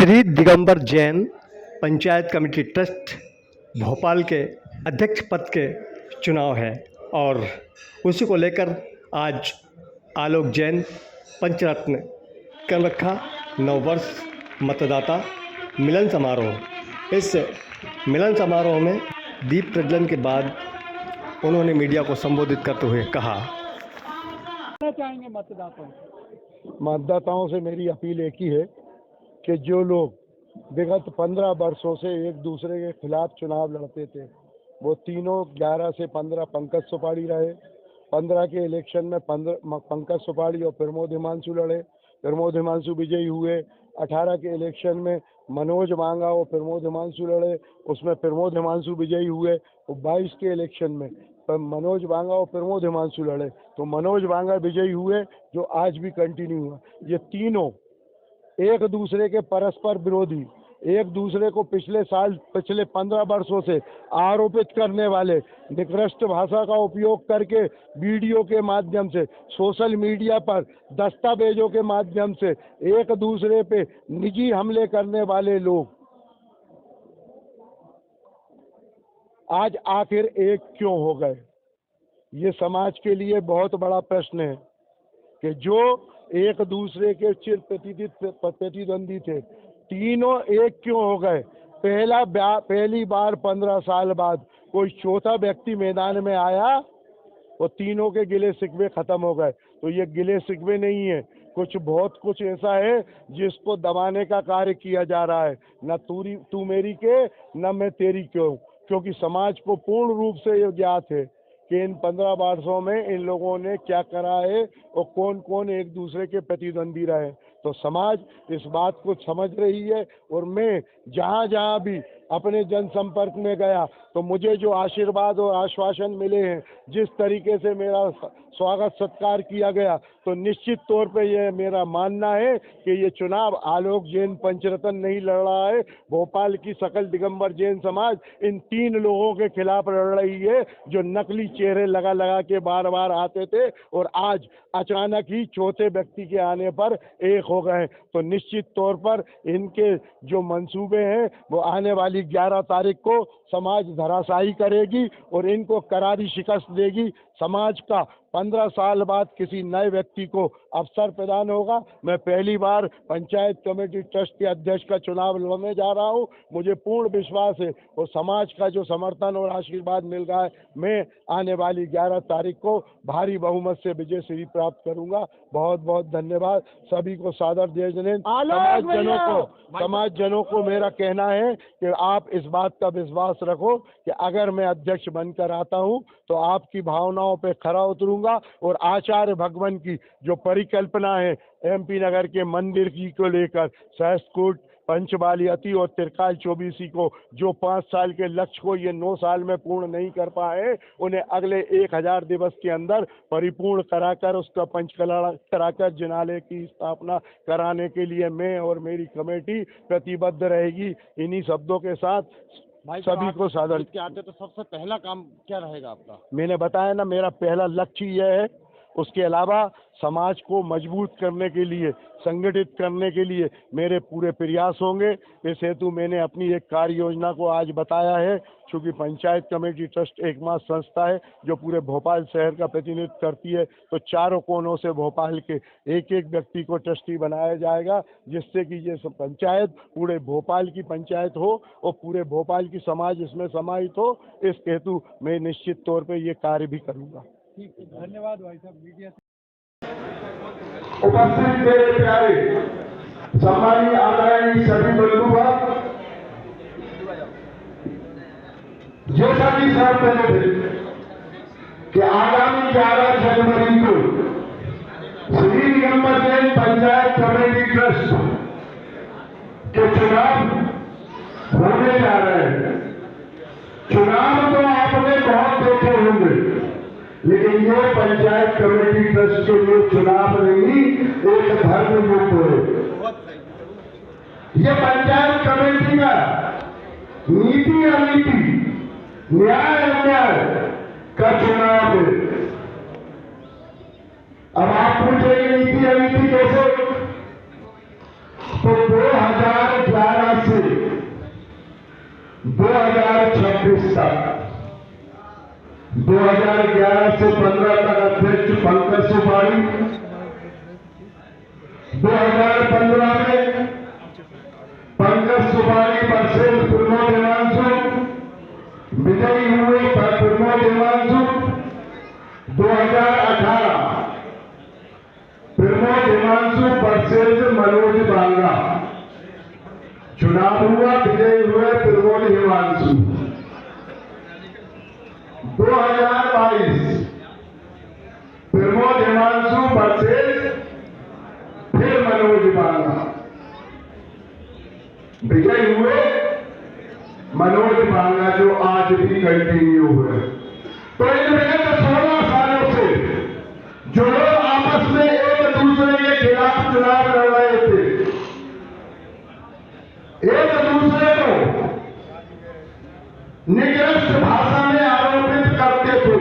Shri Digambar Jain panchayat committee trust Bhopal के अध्यक्ष पद के चुनाव है और उसी को लेकर आज आलोक जैन पंचरत्न कर रखा नववर्ष मतदाता मिलन समारोह। इस मिलन समारोह में दीप प्रज्वलन के बाद उन्होंने मीडिया को संबोधित करते हुए कहा, चाहेंगे मतदाताओं से मेरी अपील एक ही है कि जो लोग विगत 15 वर्षों से एक दूसरे के खिलाफ चुनाव लड़ते थे, वो तीनों 11 से 15 पंकज सुपाड़ी रहे। 15 के इलेक्शन में पंकज सुपाड़ी और प्रमोद हिमांशु लड़े, प्रमोद हिमांशु विजयी हुए। 18 के इलेक्शन में मनोज मांगा और प्रमोद हिमांशु लड़े, उसमें प्रमोद हिमांशु विजयी हुए। और 22 के इलेक्शन में मनोज मांगा और प्रमोद हिमांशु लड़े तो मनोज मांगा विजयी हुए, जो आज भी कंटिन्यू हुआ। ये तीनों एक दूसरे के परस्पर विरोधी, एक दूसरे को पिछले 15 वर्षों से आरोपित करने वाले, निकृष्ट भाषा का उपयोग करके वीडियो के माध्यम से, सोशल मीडिया पर दस्तावेजों के माध्यम से एक दूसरे पे निजी हमले करने वाले लोग आज आखिर एक क्यों हो गए? ये समाज के लिए बहुत बड़ा प्रश्न है कि जो एक दूसरे के चिर प्रतिद्वंदी थे, तीनों एक क्यों हो गए? पहली बार 15 साल बाद कोई चौथा व्यक्ति मैदान में आया और तीनों के गिले शिकवे खत्म हो गए। तो ये गिले शिकवे नहीं है, बहुत कुछ ऐसा है जिसको दबाने का कार्य किया जा रहा है। न तू मेरी के, न मैं तेरी क्यों, क्योंकि समाज को पूर्ण रूप से ये ज्ञात है कि इन 15 वर्षों में इन लोगों ने क्या करा है और कौन कौन एक दूसरे के प्रतिद्वंदी रहे। तो समाज इस बात को समझ रही है और मैं जहाँ जहाँ भी अपने जनसंपर्क में गया तो मुझे जो आशीर्वाद और आश्वासन मिले हैं, जिस तरीके से मेरा स्वागत सत्कार किया गया, तो निश्चित तौर पे ये मेरा मानना है कि ये चुनाव आलोक जैन पंचरत्न नहीं लड़ रहा है, भोपाल की सकल दिगंबर जैन समाज इन 3 लोगों के खिलाफ लड़ रही है, जो नकली चेहरे लगा लगा के बार बार आते थे और आज अचानक ही चौथे व्यक्ति के आने पर एक हो गए। तो निश्चित तौर पर इनके जो मंसूबे हैं वो आने वाली 11 तारीख को समाज धराशायी करेगी और इनको करारी शिकस्त देगी। समाज का 15 साल बाद किसी नए व्यक्ति को अवसर प्रदान होगा। मैं पहली बार पंचायत कमेटी ट्रस्ट के अध्यक्ष का चुनाव लड़ने जा रहा हूं। मुझे पूर्ण विश्वास है और समाज का जो समर्थन और आशीर्वाद मिल रहा है, मैं आने वाली 11 तारीख को भारी बहुमत से विजय श्री प्राप्त करूंगा। बहुत बहुत धन्यवाद। सभी को सादर जय जैन। समाज जनों को मेरा कहना है कि आप इस बात का विश्वास रखो कि अगर मैं अध्यक्ष बनकर आता हूं तो आपकी भावनाओं पे खरा उतरूंगा और आचार्य भगवान की जो परिकल्पना है MP नगर के मंदिर की को लेकर, सहस्त्रकूट, पंचबाली अति और त्रिकाल चौबीसी को जो 5 साल के लक्ष्य को ये 9 साल में पूर्ण नहीं कर पाए, उन्हें अगले 1000 दिवस के अंदर परिपूर्ण कराकर उसका पंचकला कराकर जिनालय की स्थापना कराने के लिए मैं और मेरी कमेटी प्रतिबद्ध रहेगी। इन्हीं शब्दों के साथ सभी को सादर आते तो सबसे पहला काम क्या रहेगा आपका? मैंने बताया ना, मेरा पहला लक्ष्य यह है। उसके अलावा समाज को मजबूत करने के लिए, संगठित करने के लिए मेरे पूरे प्रयास होंगे। इस हेतु मैंने अपनी एक कार्य योजना को आज बताया है। चूँकि पंचायत कमेटी ट्रस्ट एकमात्र संस्था है जो पूरे भोपाल शहर का प्रतिनिधित्व करती है, तो चारों कोनों से भोपाल के एक एक व्यक्ति को ट्रस्टी बनाया जाएगा, जिससे कि ये पंचायत पूरे भोपाल की पंचायत हो और पूरे भोपाल की समाज इसमें समाहित हो। इस हेतु मैं निश्चित तौर पर ये कार्य भी करूँगा। ठीक है, धन्यवाद भाई साहब। मीडिया उपस्थित मेरे प्यारे सम्मानीय आदरणीय सभी बंधुगण, जैसा कि सर पहले थे कि आगामी 11 जनवरी को श्री दिगंबर जैन पंचायत कमेटी ट्रस्ट के चुनाव होने जा रहे हैं। चुनाव तो आपने बहुत देखे होंगे, लेकिन ये पंचायत कमेटी ट्रस्ट के लिए चुनाव नहीं, एक धर्म युद्ध है। ये पंचायत कमेटी का नीति अनीति, न्याय अन्याय का चुनाव है। अब आप पूछेंगे नीति अनीति कैसे? तो 2011 से 2026 तक, 2011 से 15 तक अध्यक्ष पंकज सुपारी, 2015 में पंकज सुपारी परसेंट प्रमोद हिमांशु, विजयी हुए प्रमोद हिमांशु। 2018 प्रमोद हिमांशु परसेंट मनोज बांगा, चुनाव हुआ, विजयी हुए प्रमोद हिमांशु। 2022 प्रमोद हिमांशु परसेंट फिर मनोज बांगा, विजयी हुए मनोज बांगा, जो आज भी कंटिन्यू हुए। तो इन विगत 16 सालों से जो लोग आपस में एक दूसरे के खिलाफ चुनाव लड़ रहे थे, एक दूसरे को निकृष्ट भाषा में आरोपित करते थे,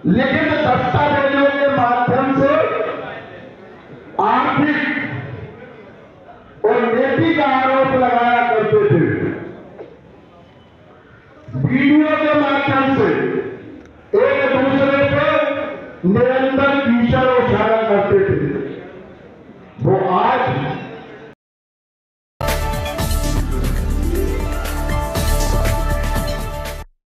लेकिन दस्तावेजों के माध्यम से आर्थिक और नीति का आरोप लगाया करते थे, वीडियो के माध्यम से एक दूसरे पर निरंतर कीचड़ उछाला करते थे। वो आज